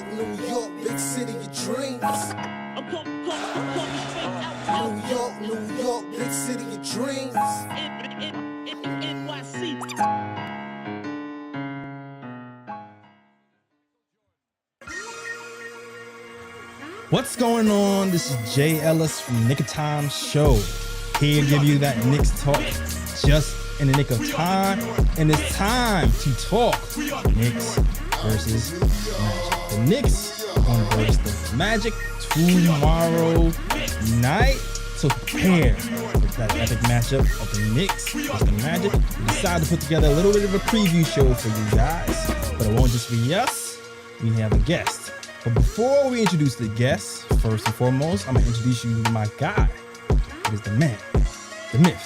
New York, big city of dreams. New York, big city of dreams. What's going on? This is Jay Ellis from Knick Of Time Show. Here to give you that Knicks talk just in the nick of time. And it's time to talk Knicks versus Magic. The Knicks on versus the Magic tomorrow night. So prepare for that epic matchup of the Knicks versus the Magic. We decided to put together a little bit of a preview show for you guys. But it won't just be us. We have a guest. But before we introduce the guest, first and foremost, I'm going to introduce you to my guy. It is the man, the myth,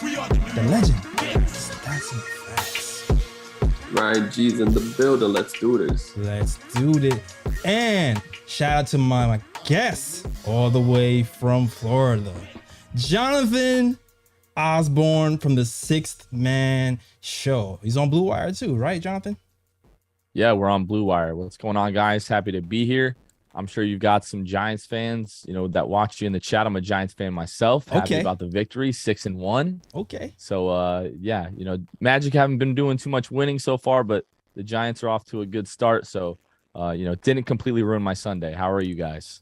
the legend. That's some facts. Ryan G's in the building. Let's do this. Let's do it. And shout out to my guest all the way from Florida, Jonathan Osborne from the Sixth Man Show. He's on Blue Wire too, right, Jonathan? Yeah, we're on Blue Wire. What's going on, guys? Happy to be here. I'm sure you've got some Giants fans, that watched you in the chat. I'm a Giants fan myself. Happy about the victory, 6-1. Okay. So, Magic haven't been doing too much winning so far, but the Giants are off to a good start. So, didn't completely ruin my Sunday. How are you guys?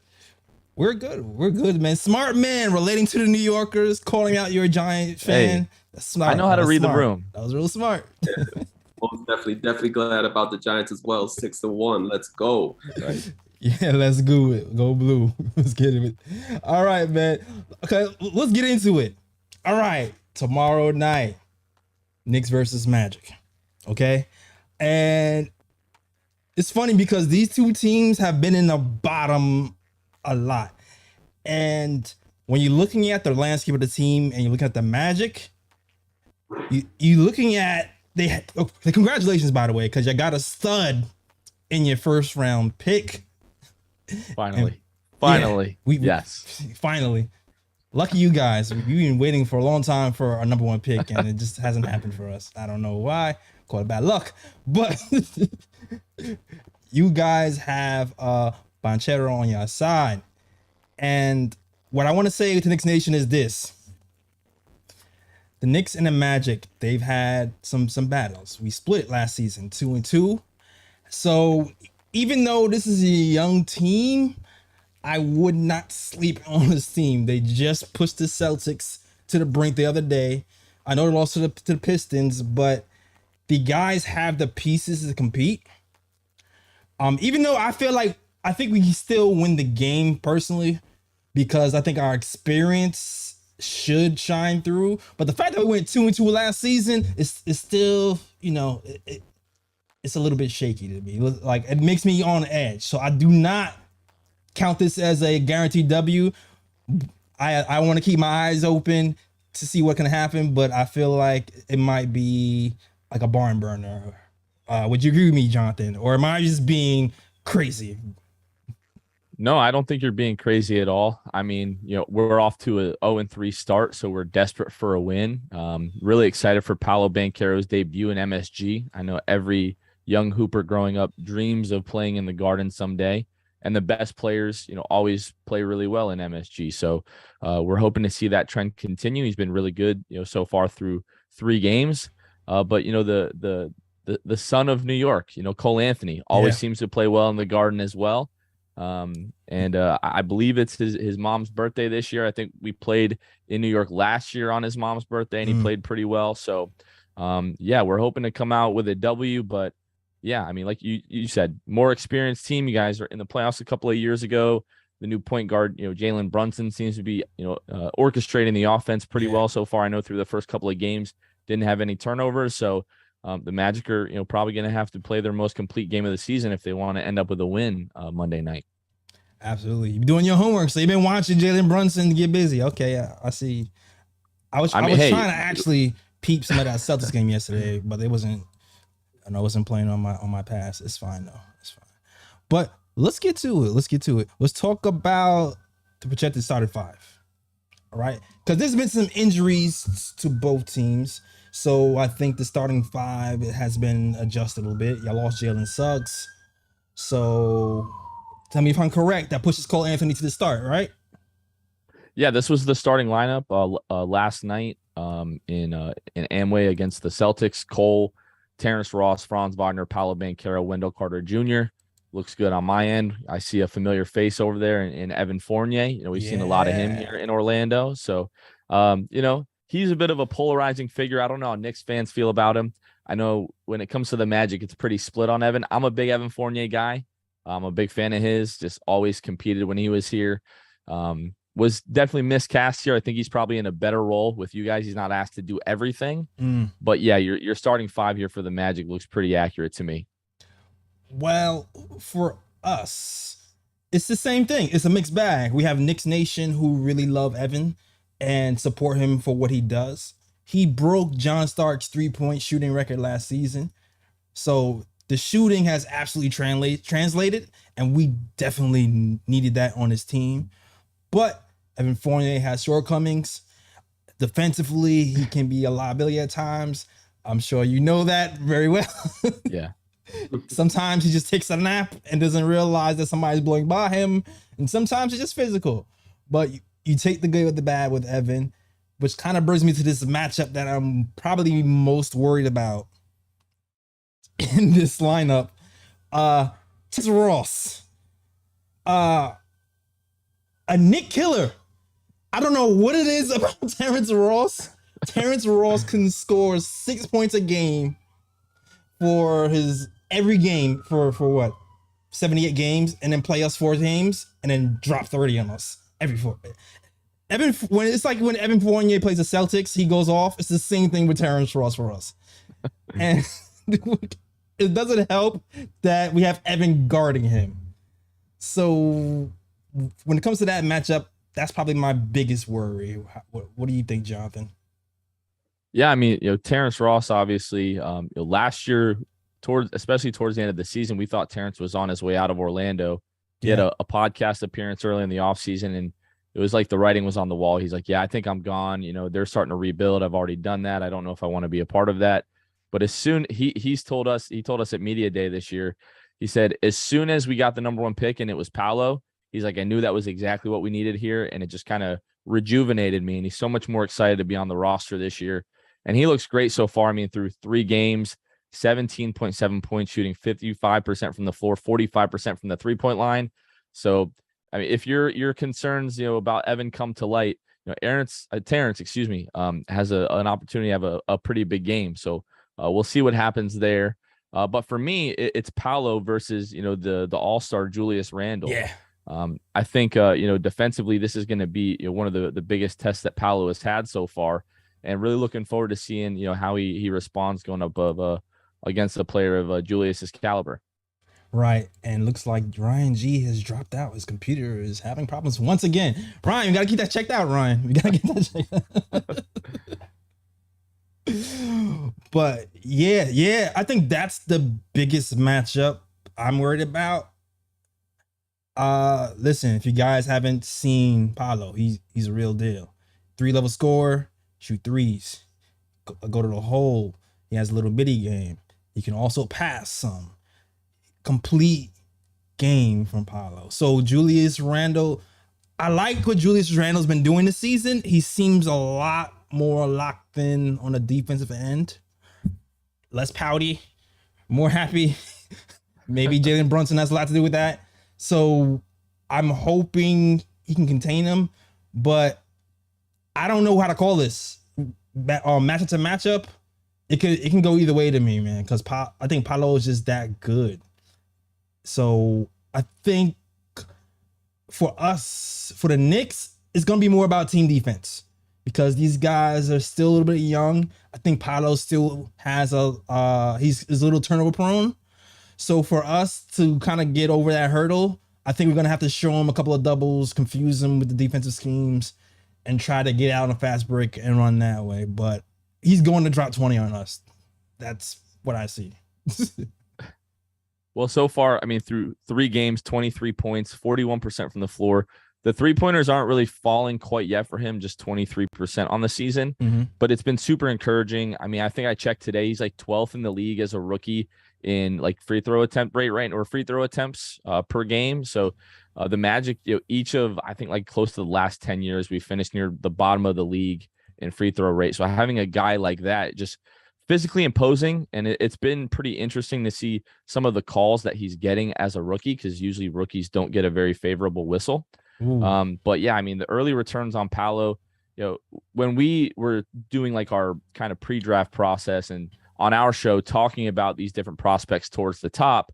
We're good. We're good, man. Smart man relating to the New Yorkers, calling out you're a Giant fan. Hey, that's smart. I know how to read the room. That was real smart. Most definitely glad about the Giants as well. 6-1. Let's go. Right. Yeah, let's go it. Go blue. Let's get it. All right, man. Okay, let's get into it. All right, tomorrow night, Knicks versus Magic. Okay, and it's funny because these two teams have been in the bottom a lot, and when you're looking at the landscape of the team and you're looking at the Magic, you're looking at congratulations, by the way, because you got a stud in your first round pick. Finally. Yes. Finally. Lucky you guys. We've been waiting for a long time for our number one pick, and it just hasn't happened for us. I don't know why. Call it bad luck. But you guys have Banchero on your side. And what I want to say to Knicks Nation is this. The Knicks and the Magic, they've had some battles. We split last season, 2-2. So even though this is a young team, I would not sleep on this team. They just pushed the Celtics to the brink the other day. I know they lost to the Pistons, but the guys have the pieces to compete. Even though I think we can still win the game personally, because I think our experience should shine through. But the fact that we went 2-2 last season is still, it's a little bit shaky to me. Like, it makes me on edge. So I do not count this as a guaranteed W. I want to keep my eyes open to see what can happen, but I feel like it might be like a barn burner. Would you agree with me, Jonathan? Or am I just being crazy? No, I don't think you're being crazy at all. I mean, we're off to a 0-3 start, so we're desperate for a win. Really excited for Paolo Banchero's debut in MSG. I know every young hooper growing up dreams of playing in the Garden someday, and the best players, always play really well in MSG. So we're hoping to see that trend continue. He's been really good, so far through 3 games. But the son of New York, Cole Anthony, always seems to play well in the Garden as well. I believe it's his mom's birthday this year. I think we played in New York last year on his mom's birthday, and he played pretty well. So, we're hoping to come out with a W. But yeah, I mean, like you said, more experienced team. You guys are in the playoffs a couple of years ago. The new point guard, Jalen Brunson seems to be, orchestrating the offense pretty well so far. I know through the first couple of games didn't have any turnovers. So the Magic are, probably going to have to play their most complete game of the season if they want to end up with a win Monday night. Absolutely. You've been doing your homework. So you've been watching Jalen Brunson get busy. Okay, I see. I was trying to actually peep some of that Celtics game yesterday, but it wasn't. I wasn't playing on my pass. It's fine though. It's fine. But let's get to it. Let's talk about the projected starting 5. All right, because there's been some injuries to both teams, so I think the starting 5 has been adjusted a little bit. Y'all lost Jalen Suggs, so tell me if I'm correct, that pushes Cole Anthony to the start, right? Yeah, this was the starting lineup last night in Amway against the Celtics. Cole, Terrence Ross, Franz Wagner, Paolo Banchero, Wendell Carter Jr. Looks good on my end. I see a familiar face over there in Evan Fournier. You know, we've seen a lot of him here in Orlando. So, you know, he's a bit of a polarizing figure. I don't know how Knicks fans feel about him. I know when it comes to the Magic, it's pretty split on Evan. I'm a big Evan Fournier guy. I'm a big fan of his, just always competed when he was here. Was definitely miscast here. I think he's probably in a better role with you guys. He's not asked to do everything. But yeah, your starting five here for the Magic looks pretty accurate to me. Well, for us, it's the same thing. It's a mixed bag. We have Knicks Nation who really love Evan and support him for what he does. He broke John Stark's 3-point shooting record last season. So the shooting has absolutely translated, and we definitely needed that on his team. But Evan Fournier has shortcomings. Defensively, he can be a liability at times. I'm sure you know that very well. Yeah. Sometimes he just takes a nap and doesn't realize that somebody's blowing by him. And sometimes it's just physical. But you take the good with the bad with Evan, which kind of brings me to this matchup that I'm probably most worried about in this lineup. Terrence Ross. A Nick killer. I don't know what it is about Terrence Ross. Terrence Ross can score 6 points a game for his every game for what 78 games, and then play us 4 games and then drop 30 on us every 4. Evan, when it's like when Evan Fournier plays the Celtics, he goes off. It's the same thing with Terrence Ross for us. And it doesn't help that we have Evan guarding him. So when it comes to that matchup, that's probably my biggest worry. What do you think, Jonathan? Yeah, I mean, you know, Terrence Ross, obviously, last year, especially towards the end of the season, we thought Terrence was on his way out of Orlando. He had a podcast appearance early in the offseason, and it was like the writing was on the wall. He's like, yeah, I think I'm gone. You know, they're starting to rebuild. I've already done that. I don't know if I want to be a part of that. But as soon he told us at Media Day this year, he said, as soon as we got the number 1 pick and it was Paolo, he's like, I knew that was exactly what we needed here. And it just kind of rejuvenated me. And he's so much more excited to be on the roster this year. And he looks great so far. I mean, through 3 games, 17.7 points, shooting 55% from the floor, 45% from the 3-point line. So, I mean, if your concerns, you know, about Evan come to light, you know, Terrence, has an opportunity to have a pretty big game. So we'll see what happens there. But for me, it's Paolo versus, you know, the all-star Julius Randle. Yeah. I think, you know, defensively, this is going to be, you know, one of the biggest tests that Paolo has had so far. And really looking forward to seeing, you know, how he responds going up against a player of Julius's caliber. Right. And looks like Ryan G has dropped out. His computer is having problems once again. Ryan, we got to keep that checked out, Ryan. We got to get that checked out. But yeah, I think that's the biggest matchup I'm worried about. Listen, if you guys haven't seen Paolo, he's a real deal. 3-level scorer, shoot threes, go to the hole. He has a little bitty game. He can also pass some. Complete game from Paolo. So Julius Randle, I like what Julius Randle's been doing this season. He seems a lot more locked in on the defensive end, less pouty, more happy. Maybe Jalen Brunson has a lot to do with that. So I'm hoping he can contain him, but I don't know how to call this. Matchup to matchup, it can go either way to me, man, because I think Paolo is just that good. So I think for us, for the Knicks, it's going to be more about team defense because these guys are still a little bit young. I think Paolo still has he's a little turnover prone. So for us to kind of get over that hurdle, I think we're going to have to show him a couple of doubles, confuse him with the defensive schemes, and try to get out on a fast break and run that way. But he's going to drop 20 on us. That's what I see. Well, so far, I mean, through 3 games, 23 points, 41% from the floor, The 3-pointers aren't really falling quite yet for him, just 23% on the season, but it's been super encouraging. I mean, I think I checked today, he's like 12th in the league as a rookie in like free throw attempt rate, right? Or free throw attempts per game. So the Magic, each of, I think like close to the last 10 years, we finished near the bottom of the league in free throw rate. So having a guy like that, just physically imposing, and it's been pretty interesting to see some of the calls that he's getting as a rookie, because usually rookies don't get a very favorable whistle. But yeah, I mean, the early returns on Paolo, when we were doing like our kind of pre-draft process and on our show talking about these different prospects towards the top,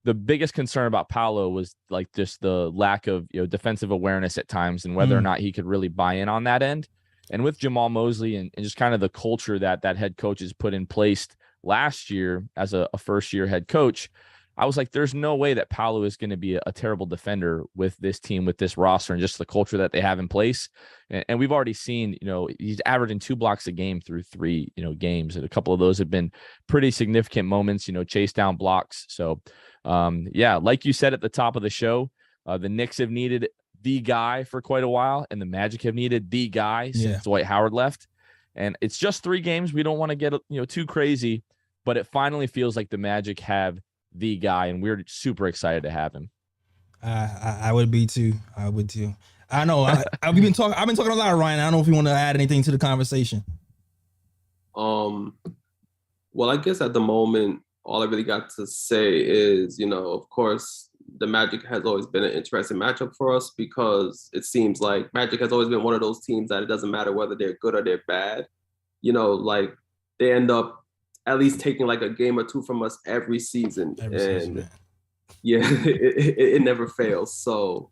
the biggest concern about Paolo was like just the lack of defensive awareness at times and whether or not he could really buy in on that end. And with Jamal Mosley and just kind of the culture that head coach has put in place last year as a first-year head coach, I was like, there's no way that Paolo is going to be a terrible defender with this team, with this roster, and just the culture that they have in place. And we've already seen, he's averaging 2 blocks a game through 3, games. And a couple of those have been pretty significant moments, chase down blocks. So, yeah, like you said at the top of the show, the Knicks have needed the guy for quite a while, and the Magic have needed the guy since Dwight Howard left. And it's just 3 games. We don't want to get, too crazy, but it finally feels like the Magic have the guy, and we're super excited to have him. I would be too. I would too. I know. I've been talking a lot, Ryan. I don't know if you want to add anything to the conversation. Well, I guess at the moment, all I really got to say is, of course, the Magic has always been an interesting matchup for us, because it seems like Magic has always been one of those teams that it doesn't matter whether they're good or they're bad. Like they end up at least taking like a game or 2 from us every season. Yeah, it never fails. So,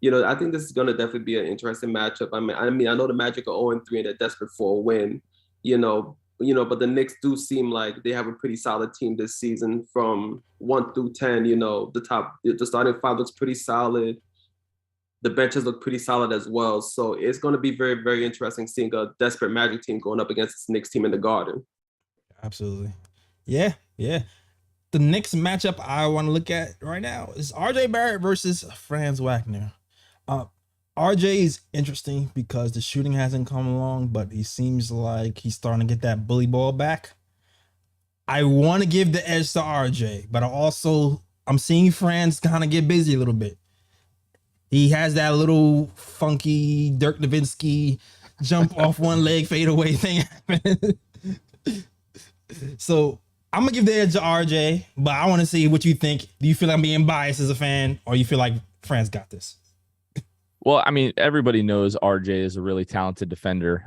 I think this is going to definitely be an interesting matchup. I mean, I know the Magic are 0-3 and they're desperate for a win, but the Knicks do seem like they have a pretty solid team this season from 1 through 10. The starting 5 looks pretty solid. The benches look pretty solid as well. So it's going to be very, very interesting seeing a desperate Magic team going up against this Knicks team in the Garden. Absolutely. Yeah. The next matchup I want to look at right now is RJ Barrett versus Franz Wagner. RJ is interesting because the shooting hasn't come along, but he seems like he's starting to get that bully ball back. I want to give the edge to RJ, but I'm seeing Franz kind of get busy a little bit. He has that little funky Dirk Nowitzki jump off one leg fadeaway thing. So I'm gonna give the edge to RJ, but I want to see what you think. Do you feel like I'm being biased as a fan, or you feel like Franz got this? Well, I mean, everybody knows RJ is a really talented defender.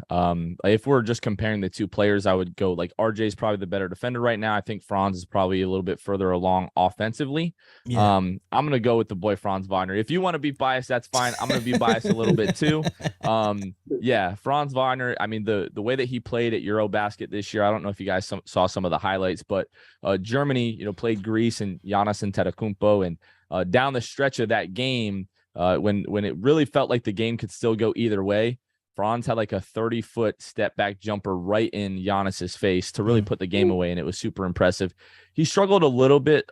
If we're just comparing the 2 players, I would go like RJ is probably the better defender right now. I think Franz is probably a little bit further along offensively. Yeah. I'm going to go with the boy Franz Wagner. If you want to be biased, that's fine. I'm going to be biased a little bit too. Yeah, Franz Wagner, I mean, the way that he played at Eurobasket this year, I don't know if you guys saw some of the highlights, but Germany, played Greece and Giannis Antetokounmpo, and down the stretch of that game, when it really felt like the game could still go either way, Franz had like a 30-foot step back jumper right in Giannis's face to really put the game away, and it was super impressive. He struggled a little bit,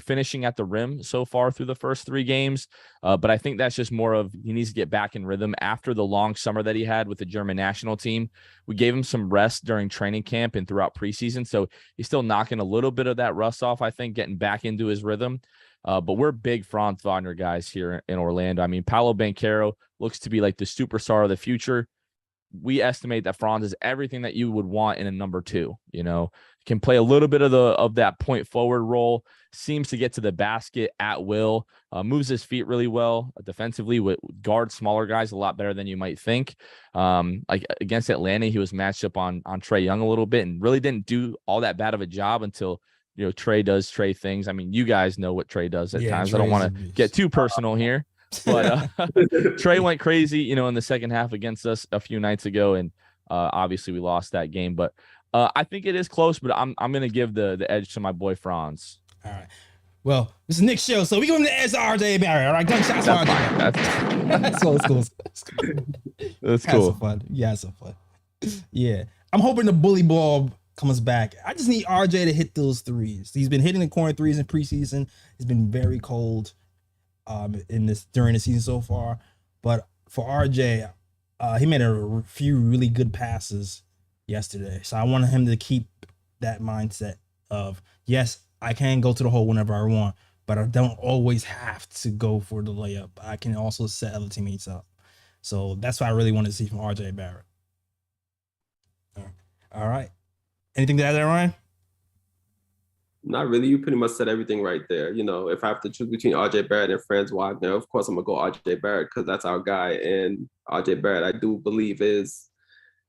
finishing at the rim so far through the first 3 games, but I think that's just more of he needs to get back in rhythm after the long summer that he had with the German national team. We gave him some rest during training camp and throughout preseason, so he's still knocking a little bit of that rust off, I think, getting back into his rhythm. But we're big Franz Wagner guys here in Orlando. I mean, Paolo Banchero looks to be like the superstar of the future. We estimate that Franz is everything that you would want in a number 2. Can play a little bit of that point forward role, seems to get to the basket at will, moves his feet really well defensively, with guard smaller guys a lot better than you might think. Like against Atlanta, he was matched up on Trae Young a little bit and really didn't do all that bad of a job until Trae does Trae things. I mean, you guys know what Trae does at times. I don't want to get too personal here, but Trae went crazy, in the second half against us a few nights ago, and obviously we lost that game. But I think it is close, but I'm going to give the edge to my boy Franz. All right. Well, this is Nick's show, so we give him the edge to RJ Barrett. All right, gunshots to RJ. That's cool. That's cool. Some fun. Yeah, some fun. Yeah, I'm hoping the bully ball comes back. I just need RJ to hit those threes. He's been hitting the corner threes in preseason. He's been very cold during the season so far. But for RJ, he made a few really good passes yesterday. So I wanted him to keep that mindset of, yes, I can go to the hole whenever I want, but I don't always have to go for the layup. I can also set other teammates up. So that's what I really want to see from RJ Barrett. All right. Anything to add there, Ryan? Not really. You pretty much said everything right there. You know, if I have to choose between RJ Barrett and Franz Wagner, of course I'm gonna go RJ Barrett because that's our guy. And RJ Barrett, I do believe, is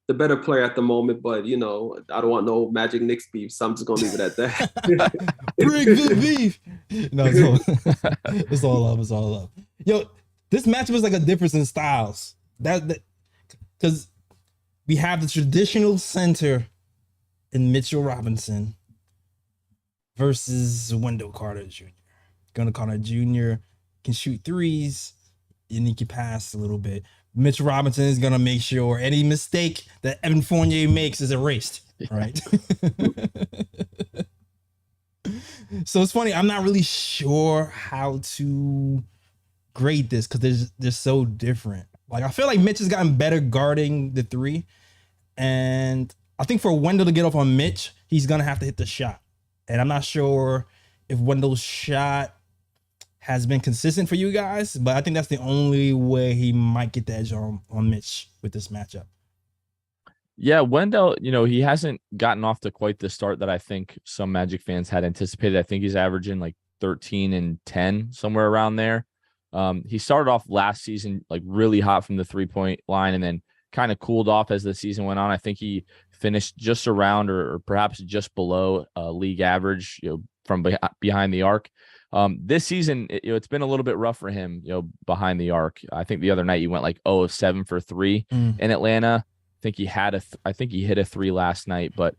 the better player at the moment. But you know, I don't want no Magic Knicks beef, so I'm just gonna leave it at that. Bring the beef. No, it's all love. It's all love. Yo, this matchup is like a difference in styles. That because we have the traditional center in Mitchell Robinson versus Wendell Carter Jr. Wendell Carter Jr. can shoot threes and he can pass a little bit. Mitchell Robinson is gonna make sure any mistake that Evan Fournier makes is erased, right? So it's funny. I'm not really sure how to grade this because they're so different. Like I feel like Mitch has gotten better guarding the three, and I think for Wendell to get off on Mitch, he's gonna have to hit the shot. And I'm not sure if Wendell's shot has been consistent for you guys, but I think that's the only way he might get the edge on Mitch with this matchup. Yeah, Wendell, you know, he hasn't gotten off to quite the start that I think some Magic fans had anticipated. I think he's averaging like 13 and 10, somewhere around there. He started off last season like really hot from the 3-point line and then kind of cooled off as the season went on. I think he finished just around or perhaps just below league average, you know, from behind the arc. This season, it's been a little bit rough for him, you know, behind the arc. I think the other night he went like 0 of 7 for 3 in Atlanta. I think he hit a 3 last night, but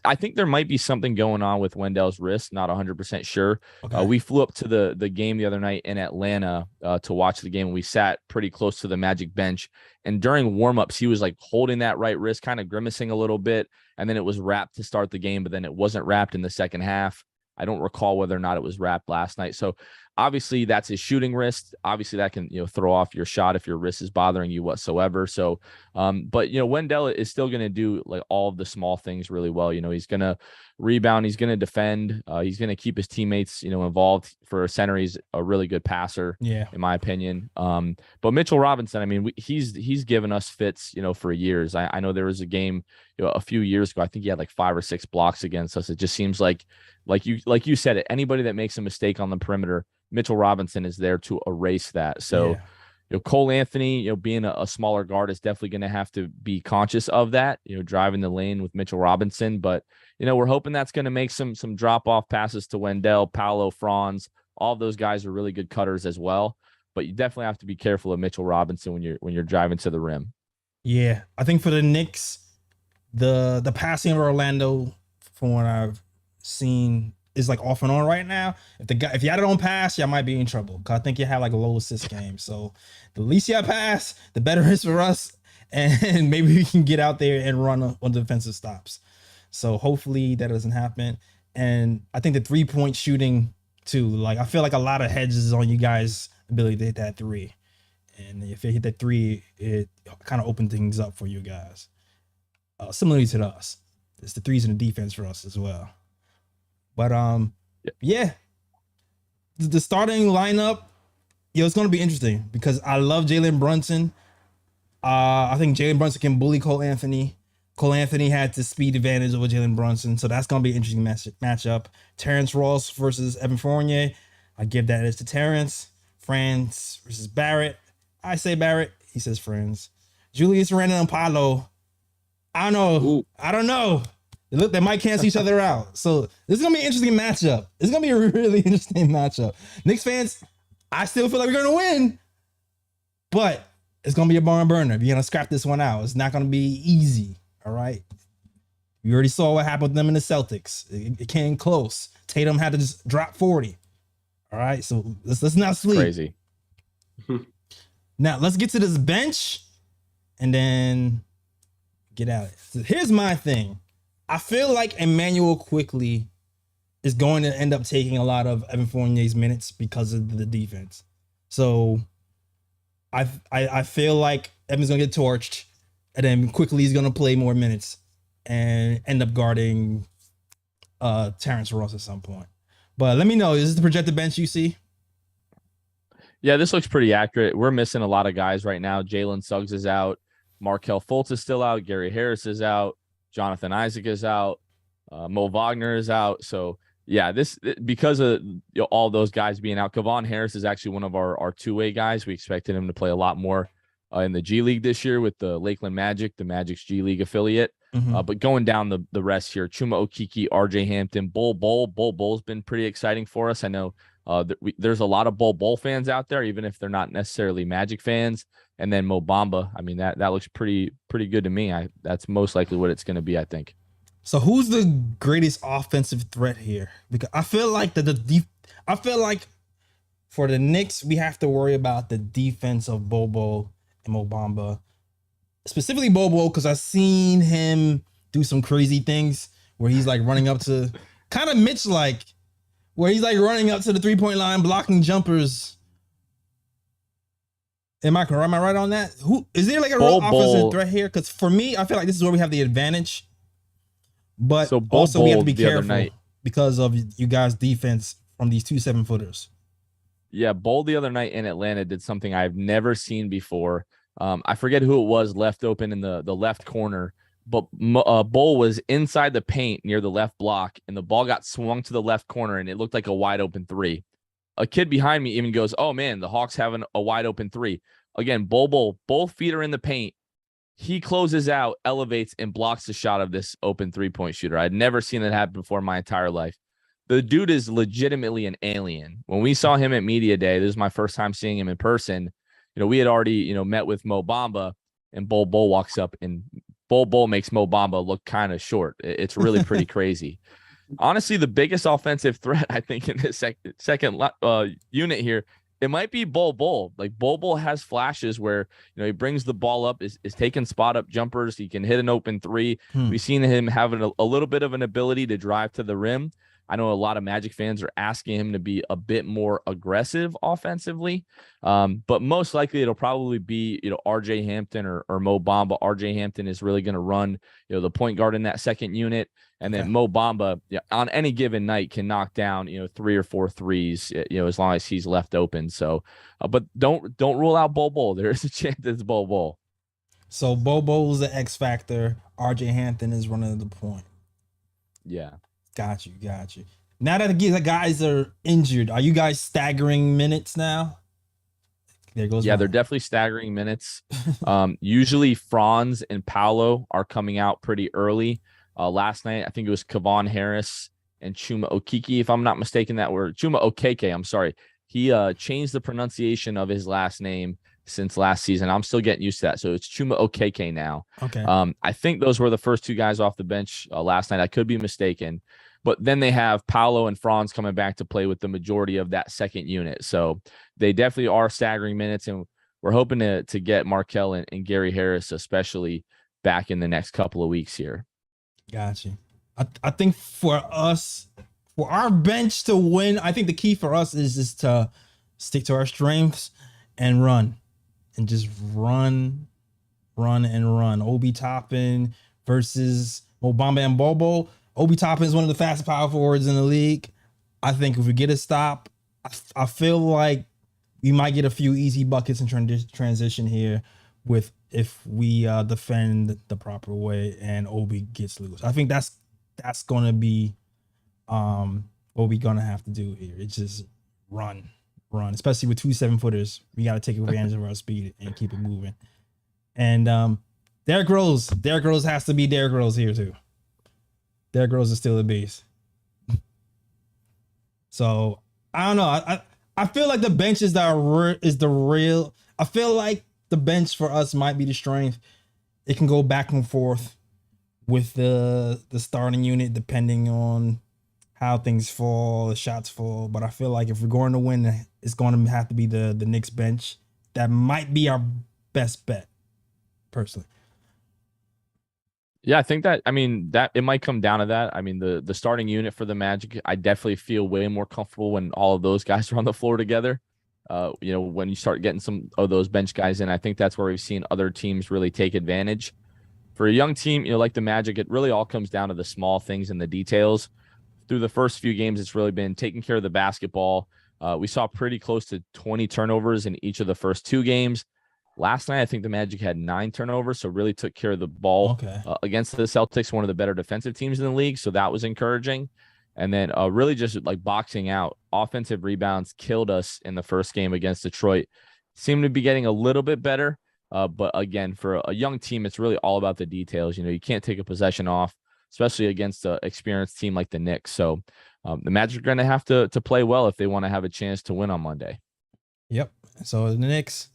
I think there might be something going on with Wendell's wrist. Not 100% sure. Okay. We flew up to the game the other night in Atlanta to watch the game. We sat pretty close to the Magic bench, and during warmups, he was like holding that right wrist, kind of grimacing a little bit, and then it was wrapped to start the game, but then it wasn't wrapped in the second half. I don't recall whether or not it was wrapped last night. So obviously that's his shooting wrist. Obviously that can, you know, throw off your shot if your wrist is bothering you whatsoever. So, but you know, Wendell is still going to do like all of the small things really well. You know, he's going to rebound. He's going to defend. He's going to keep his teammates, you know, involved. For a center, he's a really good passer, in my opinion. But Mitchell Robinson, I mean, he's given us fits, you know, for years. I know there was a game, you know, a few years ago. I think he had like 5 or 6 blocks against us. It just seems like you said it. Anybody that makes a mistake on the perimeter, Mitchell Robinson is there to erase that. So, you know, Cole Anthony, you know, being a smaller guard is definitely going to have to be conscious of that, you know, driving the lane with Mitchell Robinson. But, you know, we're hoping that's going to make some drop-off passes to Wendell, Paolo, Franz. All of those guys are really good cutters as well. But you definitely have to be careful of Mitchell Robinson when you're driving to the rim. Yeah, I think for the Knicks, the passing of Orlando, from what I've seen, is like off and on right now. If y'all don't pass, y'all might be in trouble. Cause I think you have like a low assist game. So the least y'all pass, the better it is for us. And maybe we can get out there and run on defensive stops. So hopefully that doesn't happen. And I think the 3-point shooting too, like I feel like a lot of hedges on you guys' ability to hit that 3. And if you hit that 3, it kind of opens things up for you guys. Similarly to us. It's the 3s in the defense for us as well. But yeah, the starting lineup, it's going to be interesting because I love Jalen Brunson. I think Jalen Brunson can bully Cole Anthony. Cole Anthony had the speed advantage over Jalen Brunson, so that's going to be an interesting matchup. Terrence Ross versus Evan Fournier. I give that edge to Terrence. Franz versus Barrett. I say Barrett. He says Franz. Julius Randle and Paolo. I don't know. They might cancel each other out. So this is going to be an interesting matchup. It's going to be a really interesting matchup. Knicks fans, I still feel like we're going to win. But it's going to be a barn burner. You're going to scrap this one out. It's not going to be easy. All right. You already saw what happened with them in the Celtics. It came close. Tatum had to just drop 40. All right. So let's not sleep. Crazy. Now let's get to this bench and then get out. So here's my thing. I feel like Emmanuel Quickly is going to end up taking a lot of Evan Fournier's minutes because of the defense. So I feel like Evan's gonna get torched, and then quickly he's gonna play more minutes and end up guarding Terrence Ross at some point. But let me know, is this the projected bench you see? Yeah, this looks pretty accurate. We're missing a lot of guys right now. Jalen Suggs is out. Markelle Fultz is still out. Gary Harris is out. Jonathan Isaac is out. Mo Wagner is out. So yeah, this because of all those guys being out. Kavon Harris is actually one of our two-way guys. We expected him to play a lot more in the G League this year with the Lakeland Magic, the Magic's G League affiliate. But going down the rest here, Chuma Okeke, RJ Hampton, Bol Bol. Bol Bol's been pretty exciting for us. I know there's a lot of Bol Bol fans out there, even if they're not necessarily Magic fans. And then Mo Bamba. I mean, that looks pretty good to me. That's most likely what it's going to be, I think. So who's the greatest offensive threat here? Because I feel like I feel like for the Knicks, we have to worry about the defense of Bobo and Mo Bamba. Specifically Bobo, because I've seen him do some crazy things where he's like running up to kind of Mitch like, where he's like running up to the 3-point line, blocking jumpers. Am I right on that? Who is there like a real offensive threat here? Because for me, I feel like this is where we have the advantage. But so also we have to be careful because of you guys' defense from these 2 7-footers. Yeah, Bol the other night in Atlanta did something I've never seen before. I forget who it was left open in the left corner, but Bol was inside the paint near the left block, and the ball got swung to the left corner, and it looked like a wide open 3. A kid behind me even goes, "Oh man, the Hawks having a wide open 3." Again, Bol, both feet are in the paint. He closes out, elevates, and blocks the shot of this open 3-point shooter. I'd never seen that happen before in my entire life. The dude is legitimately an alien. When we saw him at Media Day, this is my first time seeing him in person. We had already, met with Mo Bamba, and Bol walks up, and Bol makes Mo Bamba look kind of short. It's really pretty crazy. Honestly, the biggest offensive threat, I think, in this second unit here, it might be Bol. Like Bol has flashes where he brings the ball up, is taking spot up jumpers. He can hit an open 3. We've seen him having a little bit of an ability to drive to the rim. I know a lot of Magic fans are asking him to be a bit more aggressive offensively, but most likely it'll probably be RJ Hampton or Mo Bamba. RJ Hampton is really going to run the point guard in that second unit, and then Mo Bamba on any given night can knock down 3 or 4 threes as long as he's left open. So, but don't rule out Bol. There is a chance it's Bol. So Bobo's the X factor. RJ Hampton is running the point. Yeah. Got you. Now that the guys are injured, are you guys staggering minutes now? There goes. Yeah, they're definitely staggering minutes. Usually Franz and Paolo are coming out pretty early. Last night, I think it was Kavon Harris and Chuma Okeke, if I'm not mistaken that word. Chuma Okeke, I'm sorry. He changed the pronunciation of his last name since last season. I'm still getting used to that. So it's Chuma Okeke now. Okay. I think those were the first 2 guys off the bench last night. I could be mistaken. But then they have Paolo and Franz coming back to play with the majority of that second unit. So they definitely are staggering minutes, and we're hoping to get Markelle and Gary Harris especially back in the next couple of weeks here. Gotcha. I think for us, for our bench to win, I think the key for us is just to stick to our strengths and run. And just run. Obi Toppin versus Mo Bamba and Bobo. Obi Toppin is one of the fastest power forwards in the league. I think if we get a stop, I feel like we might get a few easy buckets in transition here if we defend the proper way and Obi gets loose. I think that's going to be what we're going to have to do here. It's just run, especially with 2 7-footers. We got to take advantage of our speed and keep it moving. And Derrick Rose has to be Derrick Rose here too. Derrick Rose is still a beast. So I don't know. I feel like the bench is the real. I feel like the bench for us might be the strength. It can go back and forth with the starting unit depending on how things fall, the shots fall. But I feel like if we're going to win, it's going to have to be the Knicks bench. That might be our best bet, personally. Yeah, I think that it might come down to that. I mean, the starting unit for the Magic, I definitely feel way more comfortable when all of those guys are on the floor together. When you start getting some of those bench guys in, I think that's where we've seen other teams really take advantage. For a young team, like the Magic, it really all comes down to the small things and the details. Through the first few games, it's really been taking care of the basketball. We saw pretty close to 20 turnovers in each of the first 2 games. Last night, I think the Magic had 9 turnovers, so really took care of the ball against the Celtics, one of the better defensive teams in the league. So that was encouraging. And then really just like boxing out, offensive rebounds killed us in the first game against Detroit. Seemed to be getting a little bit better. But again, for a young team, it's really all about the details. You can't take a possession off, especially against an experienced team like the Knicks. So the Magic are going to have to play well if they want to have a chance to win on Monday. Yep. So the Knicks,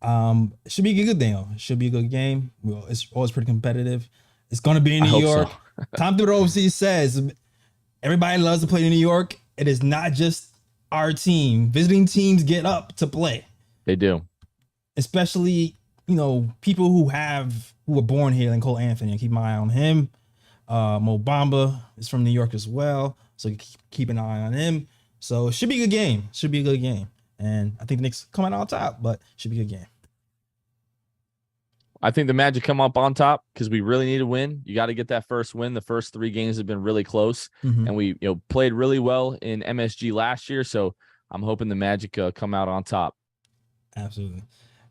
it should be a good thing. It should be a good game. Well, it's always pretty competitive. It's going to be in New York. So. Tom Thibodeau says everybody loves to play in New York. It is not just our team. Visiting teams get up to play. They do. Especially, people who were born here, like Cole Anthony. Keep my eye on him. Mo Bamba is from New York as well, so keep an eye on him. So it should be a good game. And I think the Knicks come out on top, but it should be a good game. I think the Magic come up on top because we really need to win. You got to get that first win. The first 3 games have been really close, and we played really well in MSG last year. So I'm hoping the Magic come out on top. Absolutely.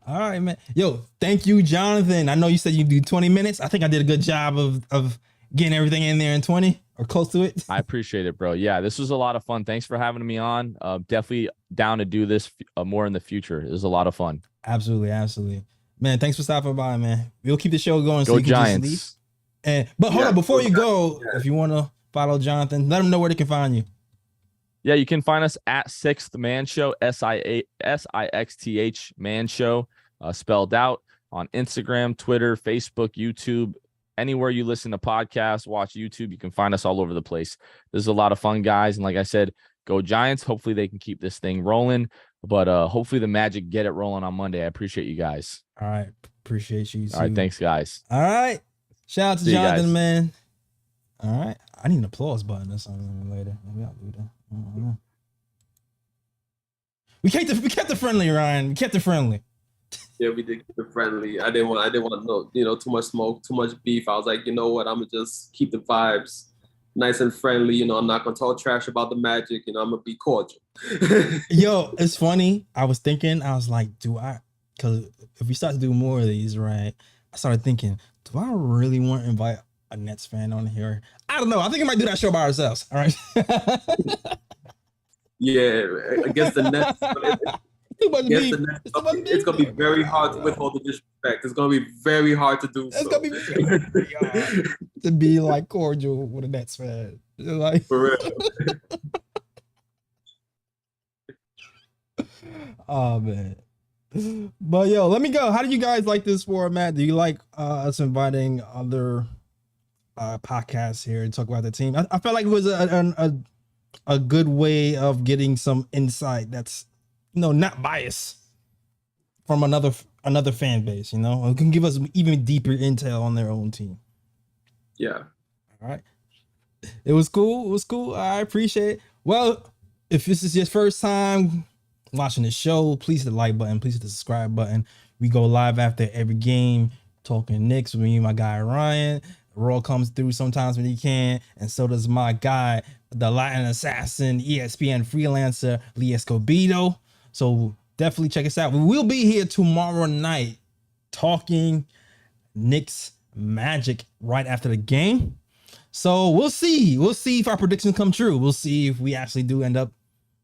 All right, man. Yo, thank you, Jonathan. I know you said you do 20 minutes. I think I did a good job of getting everything in there in 20 or close to it. I appreciate it, bro. Yeah, this was a lot of fun. Thanks for having me on. Definitely down to do this more in the future. It was a lot of fun. Absolutely. Man, thanks for stopping by, man. We'll keep the show going. Go so you Giants. Can just leave. But hold on, before you go, if you want to follow Jonathan, let them know where they can find you. Yeah, you can find us at Sixth Man Show, SIXTH Man Show, spelled out, on Instagram, Twitter, Facebook, YouTube, anywhere you listen to podcasts, watch YouTube. You can find us all over the place. This is a lot of fun, guys. And like I said, go Giants. Hopefully they can keep this thing rolling. But hopefully the Magic get it rolling on Monday. I appreciate you guys. All right. Appreciate you too. All right. Thanks, guys. All right. Shout out to See Jonathan, man. All right. I need an applause button or something later. Maybe I'll do that. I don't know. We kept it friendly, Ryan. We kept it friendly. Yeah, we did keep it friendly. I didn't want no, too much smoke, too much beef. I was like, you know what? I'm gonna just keep the vibes nice and friendly. I'm not gonna talk trash about the Magic. I'm gonna be cordial. Yo, it's funny. I was like, because if we start to do more of these, right? I started thinking, do I really want to invite a Nets fan on here? I don't know. I think I might do that show by ourselves. All right. Yeah, against the Nets. It's gonna be very hard to withhold the disrespect. It's gonna be very hard to do. It's gonna be very hard to be like cordial with a Nets fan. Like for real. Oh man. But yo, let me go. How do you guys like this format? Do you like us inviting other podcasts here to talk about the team? I felt like it was a good way of getting some insight that's not biased from another fan base. It can give us even deeper intel on their own team. Yeah. All right. It was cool. I appreciate it. Well, if this is your first time watching the show, please hit the like button, please hit the subscribe button. We go live after every game talking Knicks with me and my guy Ryan. Raw comes through sometimes when he can, and so does my guy, the Latin assassin, ESPN freelancer, Lee Escobedo. So definitely check us out. We will be here tomorrow night talking Knicks Magic right after the game. So we'll see. We'll see if our predictions come true. We'll see if we actually do end up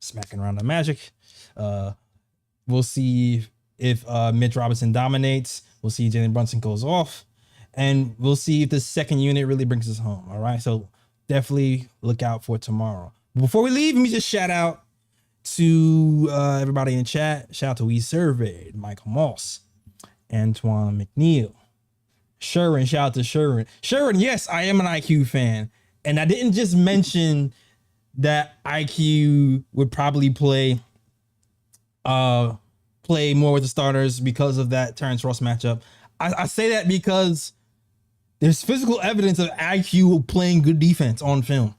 smacking around the Magic. We'll see if Mitch Robinson dominates. We'll see if Jalen Brunson goes off. And we'll see if the second unit really brings us home. All right. So definitely look out for tomorrow. Before we leave, let me just shout out to everybody in the chat. Shout out to We Surveyed, Michael Moss, Antoine McNeil, Sherwin. Shout out to Sherwin. Sherwin, yes, I am an IQ fan. And I didn't just mention that IQ would probably play more with the starters because of that Terrence Ross matchup. I say that because there's physical evidence of IQ playing good defense on film.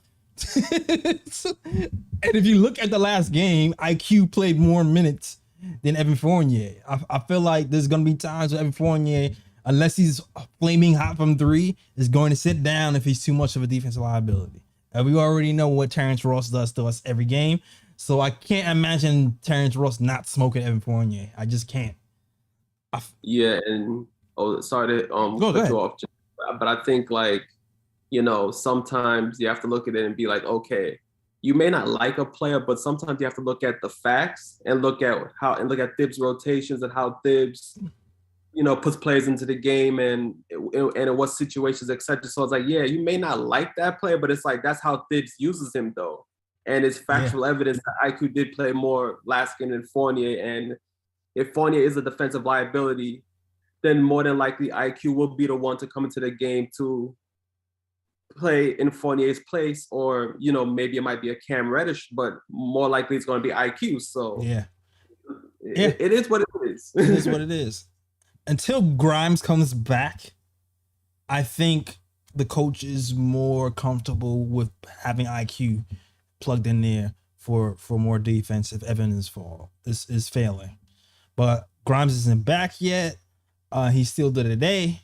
And if you look at the last game, IQ played more minutes than Evan Fournier. I feel like there's gonna be times where Evan Fournier, unless he's flaming hot from three, is going to sit down if he's too much of a defensive liability. And we already know what Terrence Ross does to us every game. So I can't imagine Terrence Ross not smoking Evan Fournier. I just can't. Yeah, and sorry to go cut ahead. you off, but I think like, you know, sometimes you have to look at it and be like, okay, you may not like a player, but sometimes you have to look at the facts and look at Thibs' rotations and how Thibs, you know, puts players into the game and in what situations, etc. So it's like, yeah, you may not like that player, but it's like that's how Thibs uses him though. And it's factual evidence that IQ did play more last game than Fournier. And if Fournier is a defensive liability, then more than likely IQ will be the one to come into the game to play in Fournier's place, or, you know, maybe it might be a Cam Reddish, but more likely it's going to be IQ. So it is what it is. It is what it is. Until Grimes comes back, I think the coach is more comfortable with having IQ plugged in there for more defense if Evan is failing. But Grimes isn't back yet. He's still there today.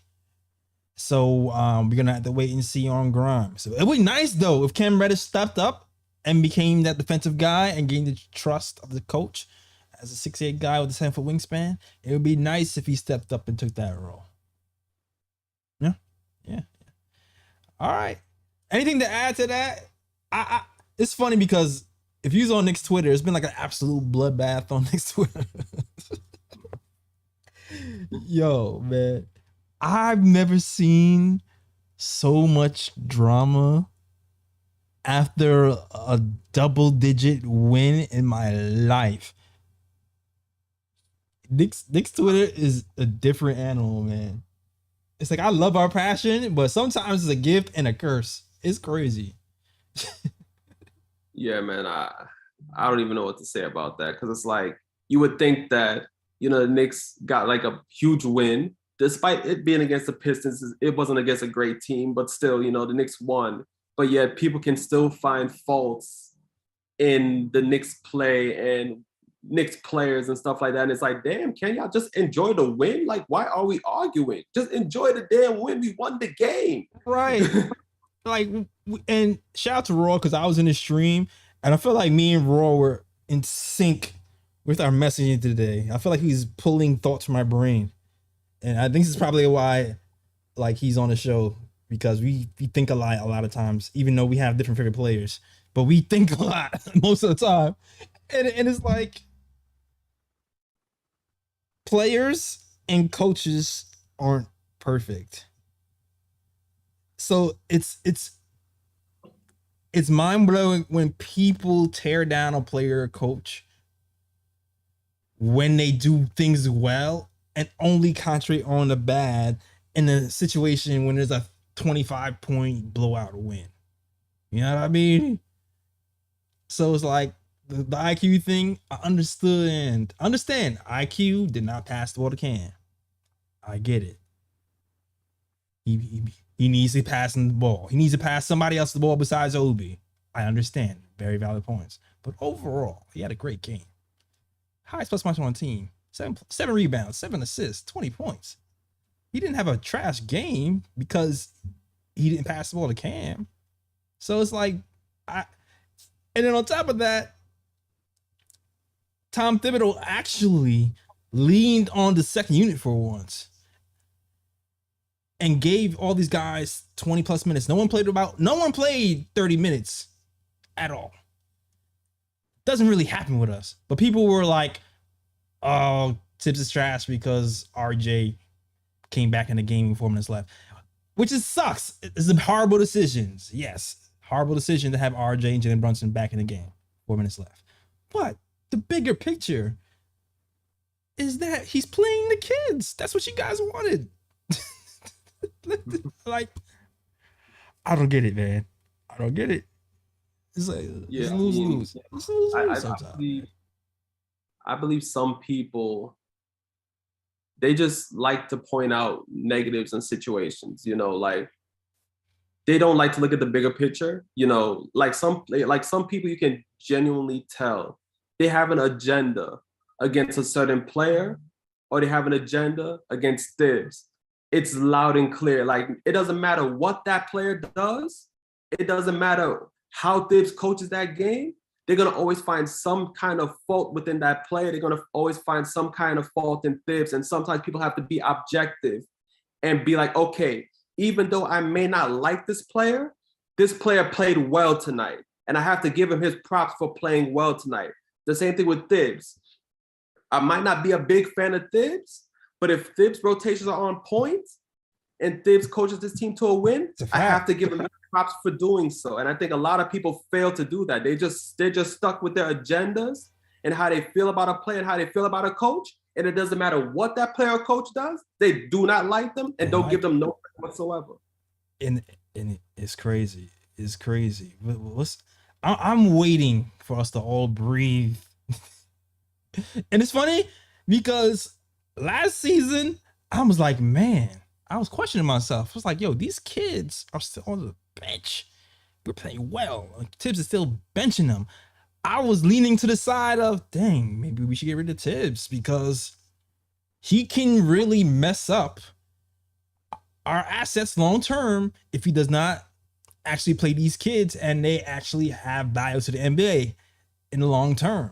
So we're gonna have to wait and see on Grimes. So it would be nice though if Cam Reddish stepped up and became that defensive guy and gained the trust of the coach as a 6'8" guy with a 7-foot wingspan. It would be nice if he stepped up and took that role. Yeah. All right. Anything to add to that? It's funny because if you was on Knicks Twitter, it's been like an absolute bloodbath on Knicks Twitter. Yo, man. I've never seen so much drama after a double-digit win in my life. Knicks Twitter is a different animal, man. It's like I love our passion, but sometimes it's a gift and a curse. It's crazy. Yeah, man. I don't even know what to say about that, because it's like you would think that, you know, the Knicks got like a huge win. Despite it being against the Pistons, it wasn't against a great team, but still, you know, the Knicks won. But yet people can still find faults in the Knicks play and Knicks players and stuff like that. And it's like, damn, can y'all just enjoy the win? Like, why are we arguing? Just enjoy the damn win. We won the game. Right. Like, and shout out to Raw, because I was in the stream and I feel like me and Raw were in sync with our messaging today. I feel like he's pulling thoughts from my brain. And I think this is probably why, like, he's on the show, because we think a lot of times, even though we have different favorite players, but we think a lot most of the time. And it's like players and coaches aren't perfect. So it's mind-blowing when people tear down a player or coach when they do things well and only concentrate on the bad in a situation when there's a 25-point blowout win. You know what I mean? So it's like the IQ thing, I understand. IQ did not pass the ball to Cam. I get it. He needs to pass the ball. He needs to pass somebody else the ball besides Obi. I understand. Very valid points. But overall, he had a great game. Highest plus minus on the team. Seven rebounds, 7 assists, 20 points. He didn't have a trash game because he didn't pass the ball to Cam. So it's like, and then on top of that, Tom Thibodeau actually leaned on the second unit for once and gave all these guys 20 plus minutes. No one played 30 minutes at all. Doesn't really happen with us. But people were like, oh, Tibbs is trash because RJ came back in the game with 4 minutes left, which sucks. It's a horrible decision. Yes, horrible decision to have RJ and Jalen Brunson back in the game. 4 minutes left. But the bigger picture is that he's playing the kids. That's what you guys wanted. Like, I don't get it, man. I don't get it. It's like, it's lose-lose. It's lose-lose sometimes. I believe some people, they just like to point out negatives in situations, you know, like they don't like to look at the bigger picture, you know, like some people you can genuinely tell they have an agenda against a certain player, or they have an agenda against Thibs, it's loud and clear. Like, it doesn't matter what that player does. It doesn't matter how Thibs coaches that game. They're going to always find some kind of fault within that player. They're going to always find some kind of fault in Thibs. And sometimes people have to be objective and be like, okay, even though I may not like this player played well tonight. And I have to give him his props for playing well tonight. The same thing with Thibs. I might not be a big fan of Thibs, but if Thibs rotations are on point and Thibs coaches this team to a win, I have to give him props for doing so. And I think a lot of people fail to do that. They're just stuck with their agendas and how they feel about a player and how they feel about a coach. And it doesn't matter what that player or coach does. They do not like them and don't give them no credit whatsoever. And it's crazy. It's crazy. I'm waiting for us to all breathe. And it's funny because last season, I was like, man, I was questioning myself. I was like, yo, these kids are still on the bench. We're playing well. Thibs is still benching them. I was leaning to the side of, dang, maybe we should get rid of Thibs because he can really mess up our assets long term if he does not actually play these kids and they actually have value to the NBA in the long term.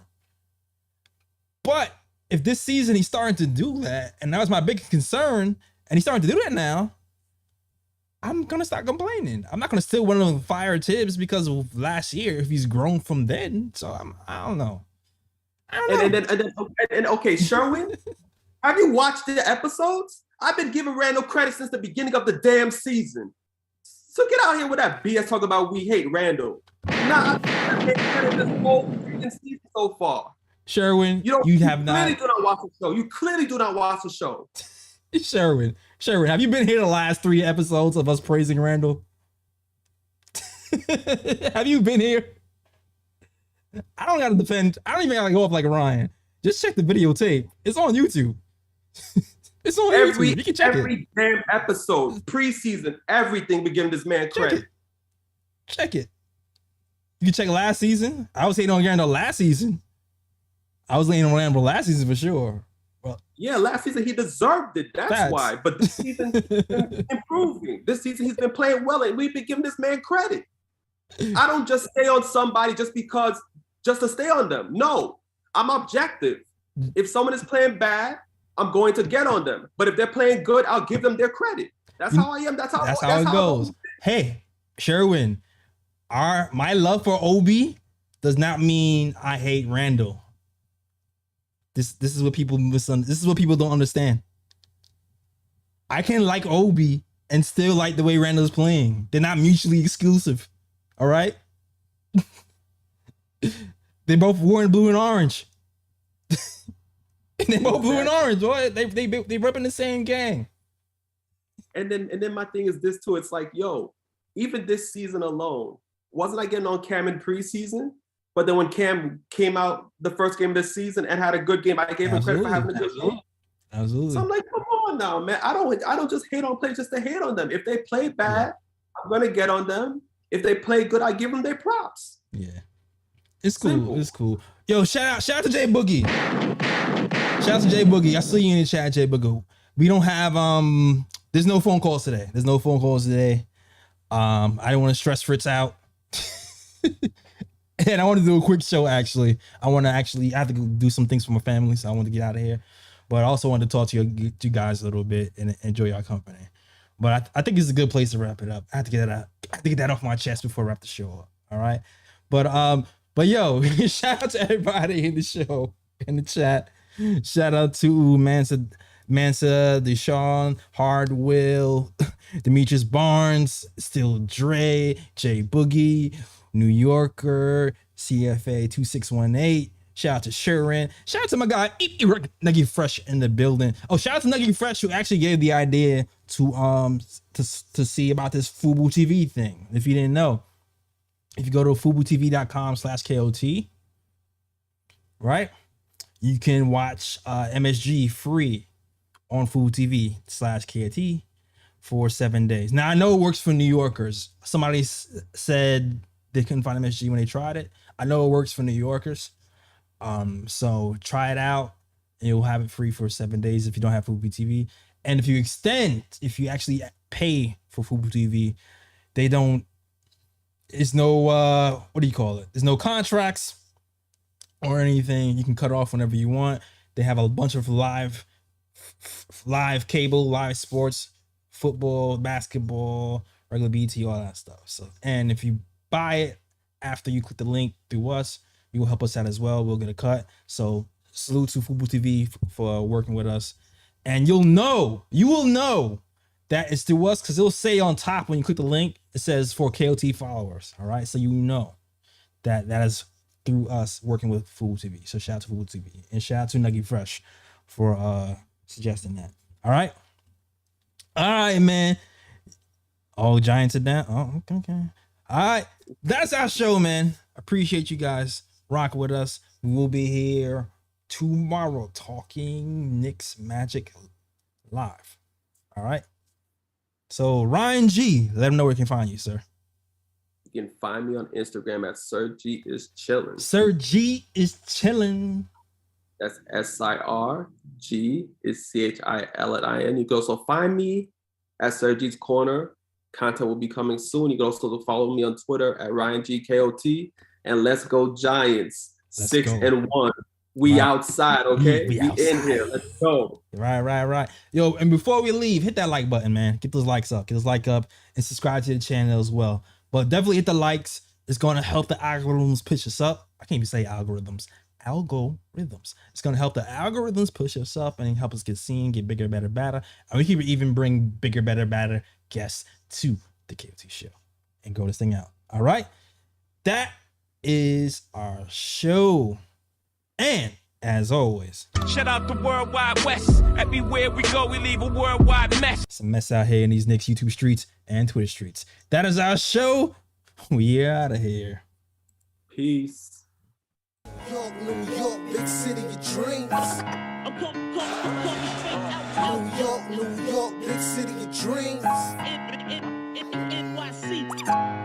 But if this season he's starting to do that, and that was my big concern, and he's starting to do that now, I'm gonna start complaining. I'm not gonna still want to fire Thibs because of last year if he's grown from then. So I don't know. And okay, Sherwin, have you watched the episodes? I've been giving Randall credit since the beginning of the damn season. So get out here with that BS talking about we hate Randall. Nah, I hate credit this whole season so far. Sherwin, you clearly do not watch the show. You clearly do not watch the show. Sherwin, have you been here the last 3 episodes of us praising Randall? Have you been here? I don't gotta defend. I don't even gotta go up like Ryan. Just check the videotape. It's on YouTube. It's on YouTube. You can check every damn episode, preseason, everything. We give this man credit. Check it. You can check last season. I was hating on Randall last season. I was laying on Randall last season for sure. Well, yeah, last season he deserved it. That's why. But this season he's been improving. This season he's been playing well, and we've been giving this man credit. I don't just stay on somebody just to stay on them. No, I'm objective. If someone is playing bad, I'm going to get on them. But if they're playing good, I'll give them their credit. That's how I am. That's how it goes. Hey, Sherwin, my love for Obi does not mean I hate Randall. This is what people this is what people don't understand. I can like Obi and still like the way Randall's playing. They're not mutually exclusive. All right? They both wore in blue and orange. They both blue and orange, boy. They rep in the same gang. And then my thing is this too. It's like, yo, even this season alone, wasn't I getting on Cam in preseason? But then when Cam came out the first game of this season and had a good game, I gave him credit for having a good game. Absolutely. So I'm like, come on now, man. I don't just hate on players just to hate on them. If they play bad, I'm gonna get on them. If they play good, I give them their props. Yeah. It's cool. Simple. It's cool. Yo, shout out to Jay Boogie. Shout out to Jay Boogie. I see you in the chat, Jay Boogie. We don't have there's no phone calls today. I didn't want to stress Fritz out. And I want to do a quick show, actually. I have to go do some things for my family, so I want to get out of here. But I also wanted to talk to you guys a little bit and enjoy your company. But I think it's a good place to wrap it up. I have to get that off my chest before I wrap the show up. All right. But yo, shout out to everybody in the show, in the chat. Shout out to Mansa, Deshaun, Hardwill, Demetrius Barnes, Still Dre, Jay Boogie, New Yorker, CFA 2618. Shout out to Shurin. Shout out to my guy Nuggy Fresh in the building. Oh, shout out to Nuggy Fresh, who actually gave the idea to see about this Fubu TV thing. If you didn't know, if you go to FubuTV.com/KOT, right, you can watch MSG free on Fubu TV/KOT for 7 days. Now I know it works for New Yorkers. Somebody said they couldn't find MSG when they tried it. I know it works for New Yorkers. So try it out. And you'll have it free for 7 days if you don't have Fubo TV. And if you actually pay for Fubo TV, it's no, what do you call it? There's no contracts or anything. You can cut off whenever you want. They have a bunch of live cable, live sports, football, basketball, regular BT, all that stuff. So, and if you buy it after you click the link through us, you will help us out as well. We'll get a cut. So salute to Fubo TV for working with us. And you will know that it's through us because it'll say on top when you click the link, it says for KOT followers. All right. So you know that is through us working with Fubo TV. So shout out to Fubo TV and shout out to Nuggy Fresh for suggesting that. All right. All right, man. All Giants are down. Oh, okay. All right. That's our show, man. Appreciate you guys rocking with us. We will be here tomorrow talking Knicks Magic live. All right. So Ryan G, let him know where he can find you, sir. You can find me on Instagram at Sir G is chillin'. Sir G is chillin'. That's SIRG is CHILLIN. You can also find me at Sir G's Corner. Content will be coming soon. You can also follow me on Twitter at RyanGKOT. And let's go Giants. Let's 6-1. We outside, okay? We outside. in here. Let's go. Right. Yo, and before we leave, hit that like button, man. Get those likes up. Get those like up and subscribe to the channel as well. But definitely hit the likes. It's going to help the algorithms push us up. I can't even say algorithms. Algorithms. It's going to help the algorithms push us up and help us get seen, get bigger, better, better. And we can even bring bigger, better guests to the KOT show and grow this thing out. All right. That is our show. And as always, shout out the Worldwide West. Everywhere we go, we leave a worldwide mess. It's a mess out here in these Knicks YouTube streets and Twitter streets. That is our show. We out of here. Peace. New York, big city of dreams. New York, big city of dreams. NYC.